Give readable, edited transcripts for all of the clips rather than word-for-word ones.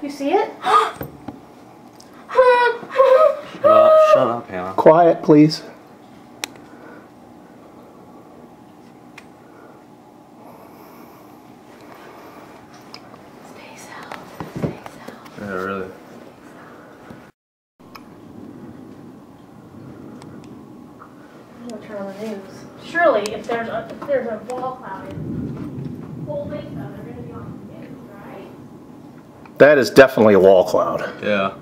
You see it? Shut up, Hannah. Quiet, please. Stay south. Stay south. Yeah, really. I'm gonna turn on the news. Surely, if there's a wall cloud in whole lake, they're gonna be on the news, right? That is definitely a wall cloud. Yeah.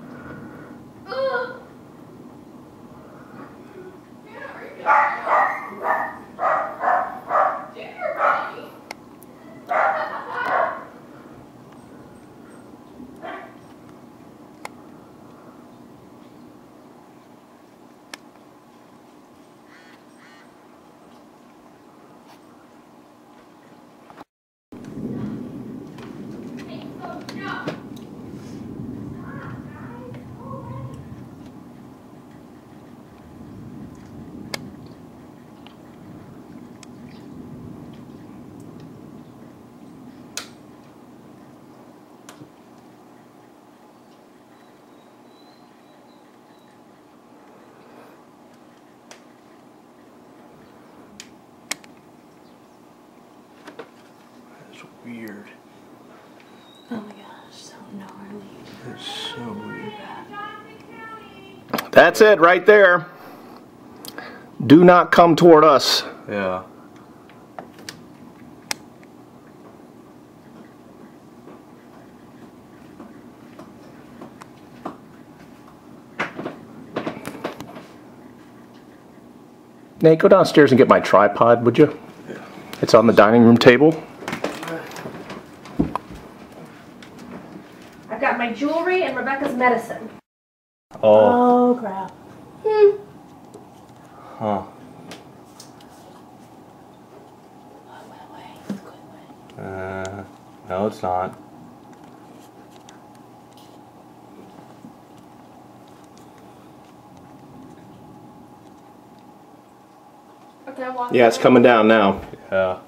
Weird. Oh my gosh, so gnarly. It's so weird. That's it right there. Do not come toward us. Yeah. Nate, go downstairs and get my tripod, would you? Yeah. It's on the dining room table. I've got my jewelry and Rebecca's medicine. Oh. Oh crap. Huh. Oh, went away. It's going away. No, it's not. Okay, I'll walk. Yeah, it's coming down now. Yeah.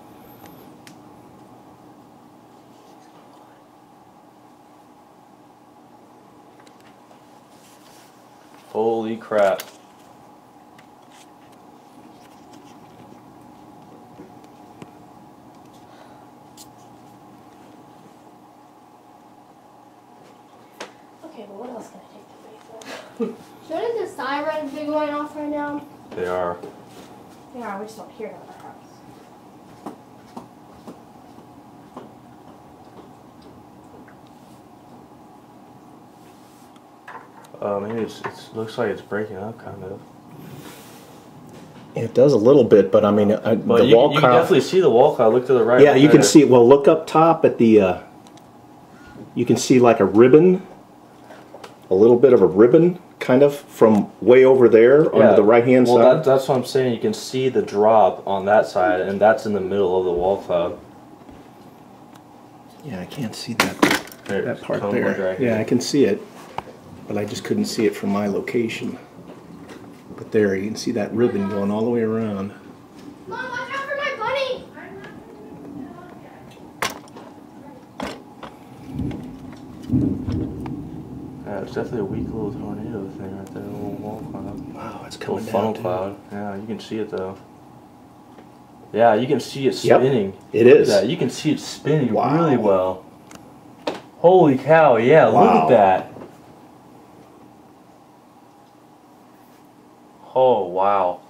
Holy crap. Okay, but what else can I take the base of? Shouldn't the sirens be going off right now? They are. Yeah, we just don't hear it at our house. Maybe it looks like it's breaking up, kind of. It does a little bit, but I mean, But the you, wall you can cloud. definitely see the wall cloud. Look to the right. Yeah, right you can there. see. Well, look up top at the. You can see like a ribbon, a little bit of a ribbon, kind of from way over there on the right-hand side. Well, that's what I'm saying. You can see the drop on that side, and that's in the middle of the wall cloud. Yeah, I can't see that There, that part cone there. right Yeah, here. I can see it, but I just couldn't see it from my location. But there, you can see that ribbon going all the way around. Mom, watch out for my bunny! Yeah, it's definitely a weak little tornado thing right there, a little wall cloud. Wow, it's Little coming funnel down. cloud. Yeah, you can see it though. Yeah, you can see it Yep, spinning. it Look at is. that. You can see it spinning Wow. really well. Holy cow, yeah, look Wow. at that. Oh, wow.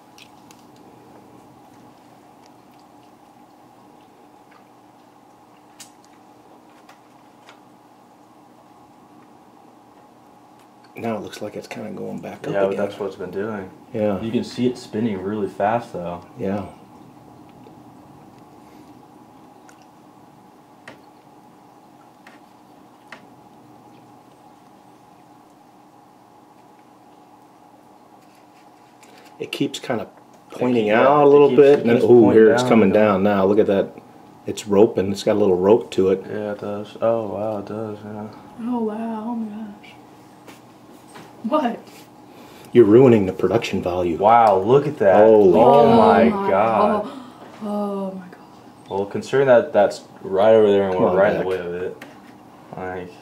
Now it looks like it's kind of going back up Yeah, but again. that's what it's been doing. Yeah, You can see it spinning really fast though. yeah. It keeps kind of pointing out a little bit, and then, oh, here it's coming down now. Look at that. It's roping. It's got a little rope to it. Yeah, it does. Oh, wow, it does, yeah. Oh wow, oh my gosh. What? You're ruining the production value. Wow, look at that. Holy oh cow. my god. Oh my god. Well, considering that that's right over there and Come we're on right in back. the way of it, like,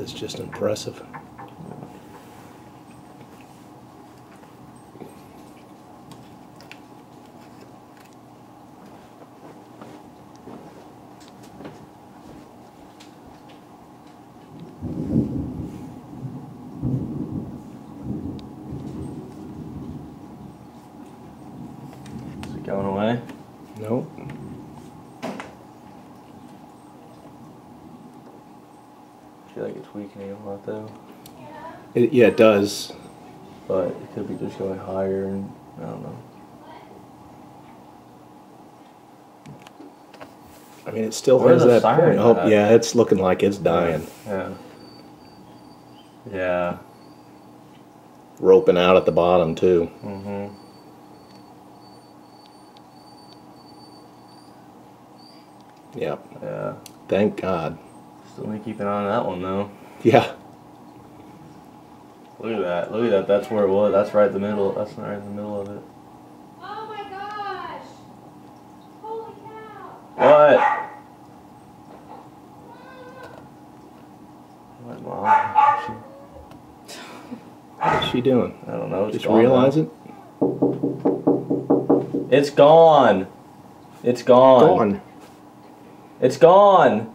is just impressive. Is it going away? Nope. I feel like it's weakening a lot though. Yeah, it does. But it could be just going higher and I don't know. I mean, it still Where's has the that siren point. Oh, at? yeah, it's looking like it's dying. Yeah. Yeah. Roping out at the bottom, too. Mm-hmm. Yep. Yeah. Thank God. Still need to keep an eye on that one though. Yeah. Look at that. Look at that. That's where it was. That's right in the middle. That's right in the middle of it. Oh my gosh! Holy cow! What? What, Mom? What's she doing? I don't know. It's Just gone realize now. it? It's gone. It's gone. Gone. It's gone.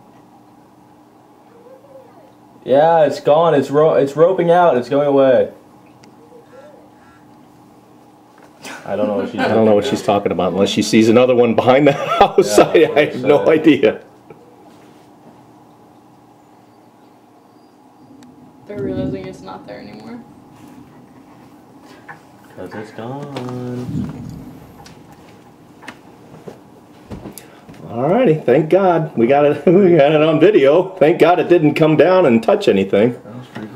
Yeah, it's gone. It's roping out. It's going away. I don't know what she's. I don't know what she's talking about unless she sees another one behind the house. Yeah, I have no idea. They're realizing it's not there anymore. Because it's gone. Alrighty, thank God. We got it on video. Thank God it didn't come down and touch anything. That was pretty